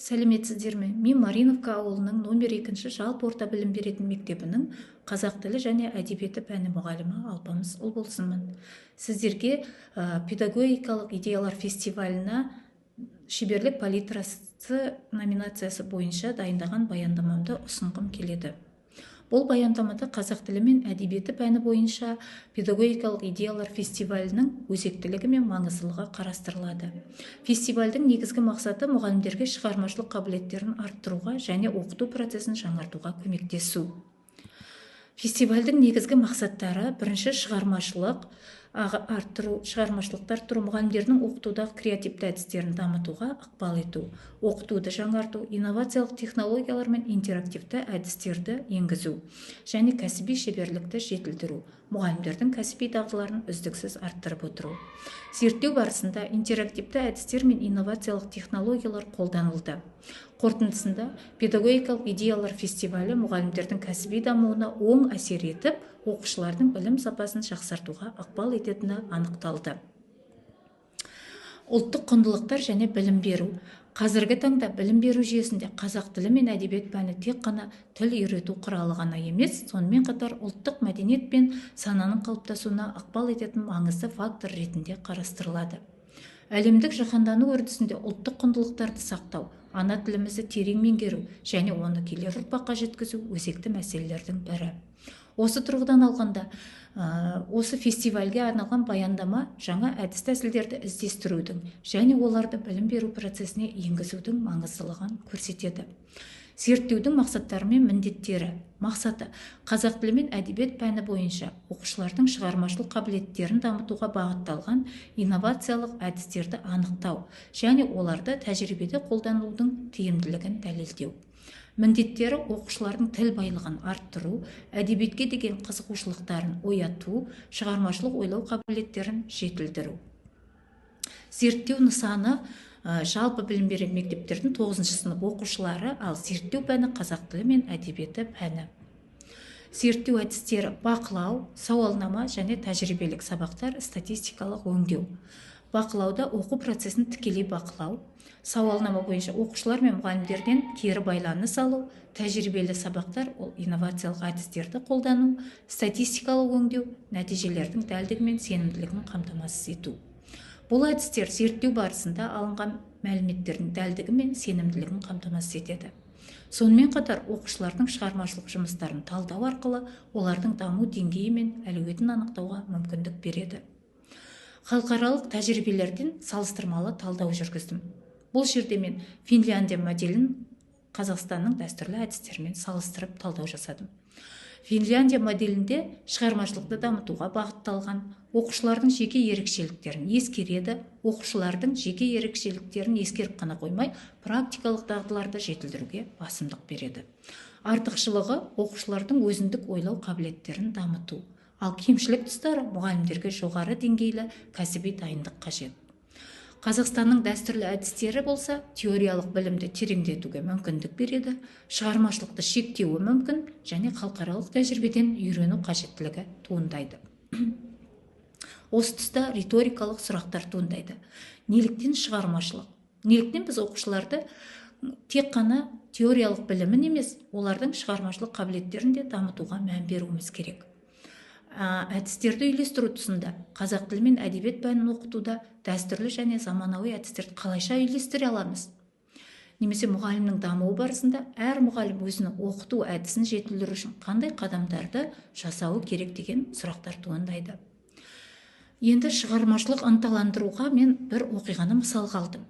Сәлеметсіздер ме? Мен Мариновка ауылының номер 2 жалпы орта білім беретін мектебінің қазақ тілі және әдебиеті пәні мұғалімі Алпамыс Ұлболсынмын. Сіздерге педагогикалық идеялар фестиваліне шеберлік палитрасы номинациясы бойынша дайындаған баяндамамды ұсынғым келеді. Бұл баяндамада қазақ тілі мен әдебиеті пәні бойынша педагогикалық идеялар фестивалінің өзектілігі мен маңыздылығы қарастырылады. Фестивальдің негізгі мақсаты мұғалімдерге шығармашылық қабілеттерін арттыруға және оқыту процесін жаңартуға көмектесу. Фестивальдің негізгі мақсаттары: бірінші, шығармашылықты арттыру, мұғалімдердің оқытудағы креативті әдістерін дамытуға ықпал ету, оқытуды жаңарту, инновациялық технологиялар мен интерактивті әдістерді енгізу және кәсіби шеберлікті жетілдіру, мұғалімдердің кәсіби дағдыларын үздіксіз арттырып отыру. Зерттеу барысында интерактивті әдістер мен инновациялық технологиялар қолданылды. Қорытындысында педагогикалық идеялар фестивалі мұғалімдердің кәсіби дамуына оң әсер етіп, оқушылардың білім сапасын жақсартуға ықпал ететіні анықталды. Ұлттық құндылықтар және білім беру. Қазіргі таңда білім беру жүйесінде қазақ тілі мен әдебиет пәні тек қана тіл үйрету құралы ғана емес, сонымен қатар ұлттық мәдениет пен сананың қалыптасуына ықпал ететін маңызды фактор ретінде қарастырылады. Әлемдік жаһандану үрдісінде ұлттық құндылықтарды сақтау, ана тілімізді терең меңгеру және оны келер ұрпаққа жеткізу өзекті мәселелердің бірі. Осы тұрғыдан алғанда, осы фестивальге арналған баяндама жаңа әдіс-тәсілдерді іздестірудің және оларды білім беру процесіне енгізудің маңыздылығын көрсетеді. Зерттеудің мақсаттары мен міндеттері. Мақсаты: қазақ тілі мен әдебиет пәні бойынша оқушылардың шығармашылық қабілеттерін дамытуға бағытталған инновациялық әдістерді анықтау және оларды тәжірибеде қолданудың тиімділігін дәлелдеу. Міндеттері: оқушылардың тіл байлығын арттыру, әдебиетке деген қызығушылықтарын ояту, шығармашылық ойлау қабілеттерін жетілдіру. Зерттеу нысаны: жалпы білім беретін мектептердің 9 сынып оқушылары, ал зерттеу пәні қазақ тілі мен әдебиеті пәні. Зерттеу әдістері: бақылау, сауалнама және тәжірибелік сабақтар, статистикалық өңдеу. Бақылауда оқу процесін тікелей бақылау, сауалнама бойынша оқушылар мен мұғалімдерден кері байланыс алу, тәжірибелі сабақтар ол инновациялық әдістерді қолдану, статистикалық өңдеу, нәтижелердің дәлдігі мен сенімділігін қамтамасыз ету. Бұл әдістер зерттеу барысында алынған мәліметтердің дәлдігі мен сенімділігін қамтамасыз етеді. Сонымен қатар оқушылардың шығармашылық жұмыстарын талдау арқылы олардың даму деңгейі мен әлеуетін анықтауға мүмкіндік береді. Халықаралық тәжірибелерден салыстырмалы талдау жүргіздім. Бұл жерде мен Финляндия моделін Қазақстанның дәстүрлі әдістерімен салыстырып талдау жасадым. Финляндия моделінде шығармашылықты дамытуға бағытталған, оқушылардың жеке ерекшеліктерін ескереді, оқушылардың жеке ерекшеліктерін ескеріп қана қоймай, практикалық дағдыларды жетілдіруге басымдық береді. Артықшылығы: оқушылардың өзіндік ойлау қабілеттерін дамыту, ал кемшілік тұстары: мұғалімдерге жоғары деңгейлі кәсіби дайындық қажет. Қазақстанның дәстүрлі әдістері болса, теориялық білімді тереңдетуге мүмкіндік береді, шығармашылықты шектеуі мүмкін және халықаралық тәжірибеден үйрену қажеттілігі туындайды. Осы тұста риторикалық сұрақтар туындайды. Неліктен шығармашылық? Неліктен біз оқушыларды тек қана теориялық білімін емес, олардың шығармашылық қабілеттерін де дамытуға мән беруіміз керек? Әдістерді үйлестіру тұсында қазақ тілі мен әдебиет пәнін оқытуда дәстүрлі және заманауи әдістерді қалайша үйлестіре аламыз? Немесе мұғалімнің дамуы барысында әр мұғалім өзінің оқыту әдісін жетілдіру үшін қандай қадамдарды жасауы керек деген сұрақтар туындайды. Енді шығармашылық ынталандыруға мен бір оқиғаны мысалға алдым.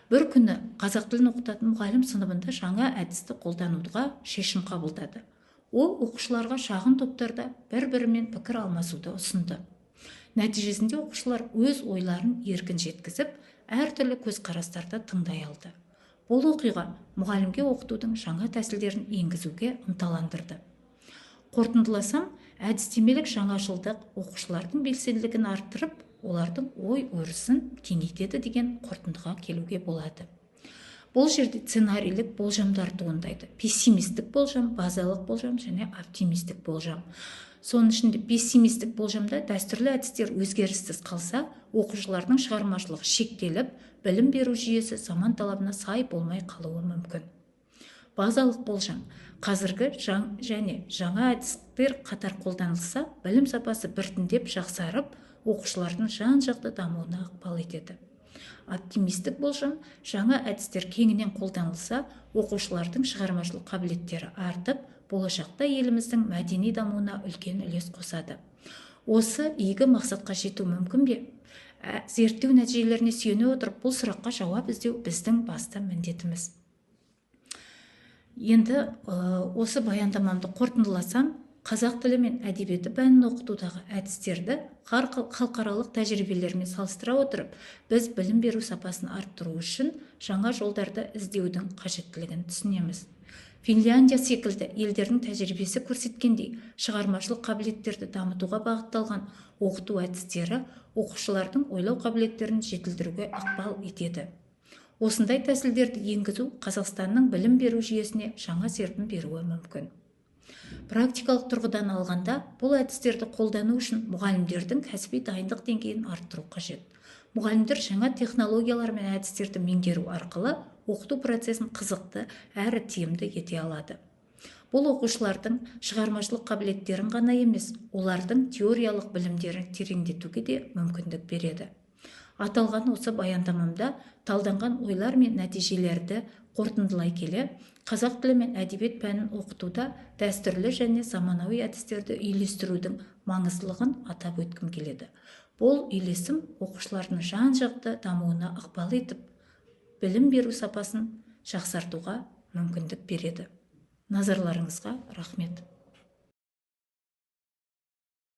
Бір күні қазақ тілін оқытатын мұғалім сыныбында жаңа әдісті қолдануға шешім қабылдады. Ол оқушыларға шағын топтарда бір-бірімен пікір алмасуды ұсынды. Нәтижесінде оқушылар өз ойларын еркін жеткізіп, әртүрлі көзқарастарды тыңдай алды. Бұл оқиға мұғалімге оқытудың жаңа тәсілдерін енгізуге ынталандырды. Қорытындыласам, әдістемелік жаңашылдық оқушылардың белсенділігін арттырып, олардың ой өрісін кеңейтеді деген қорытындыға келуге болады. Бұл жерде сценарийлік болжамдар туындайды. Пессимистік болжам, базалық болжам және оптимистік болжам. Соның ішінде пессимистік болжамда дәстүрлі әдістер өзгеріссіз қалса, оқушылардың шығармашылығы шектеліп, білім беру жүйесі заман талабына сай болмай қалуы мүмкін. Базалық болжам: қазіргі және жаңа әдістер қатар қолданылса, білім сапасы біртіндеп жақсарып, оқушылардың жан-жақты дамуына ықпал етеді. Оптимистік болжам: жаңа әдістер кеңінен қолданылса, оқушылардың шығармашылық қабілеттері артып, болашақта еліміздің мәдени дамуына үлкен үлес қосады. Осы игі мақсатқа жету мүмкін бе? Зерттеу нәтижелеріне сүйене отырып, бұл сұраққа жауап іздеу біздің басты міндетіміз. Енді осы баяндамамды қорытындыласам, қазақ тілі мен әдебиеті пәнін оқытудағы әдістерді халықаралық тәжірибелермен салыстыра отырып, біз білім беру сапасын арттыру үшін жаңа жолдарды іздеудің қажеттілігін түсінеміз. Финляндия секілді елдердің тәжірибесі көрсеткендей, шығармашылық қабілеттерді дамытуға бағытталған оқыту әдістері оқушылардың ойлау қабілеттерін жетілдіруге ықпал етеді. Осындай тәсілдерді енгізу Қазақстанның білім беру жүйесіне жаңа серпін беруі мүмкін. Практикалық тұрғыдан алғанда, бұл әдістерді қолдану үшін мұғалімдердің кәсіби дайындық деңгейін арттыру қажет. Мұғалімдер жаңа технологиялар мен әдістерді меңгеру арқылы оқыту процесін қызықты әрі тиімді ете алады. Бұл оқушылардың шығармашылық қабілеттерін ғана емес, олардың теориялық білімдерін тереңдетуге де мүмкіндік береді. Аталған осы баяндамамда талданған ойлар мен нәтижелерді қорытындылай келе, қазақ тілі мен әдебиет пәнін оқытуда дәстүрлі және заманауи әдістерді үйлестірудің маңыздылығын атап өткім келеді. Бұл үйлесім оқушылардың жан-жақты дамуына ықпал етіп, білім беру сапасын жақсартуға мүмкіндік береді. Назарларыңызға рахмет.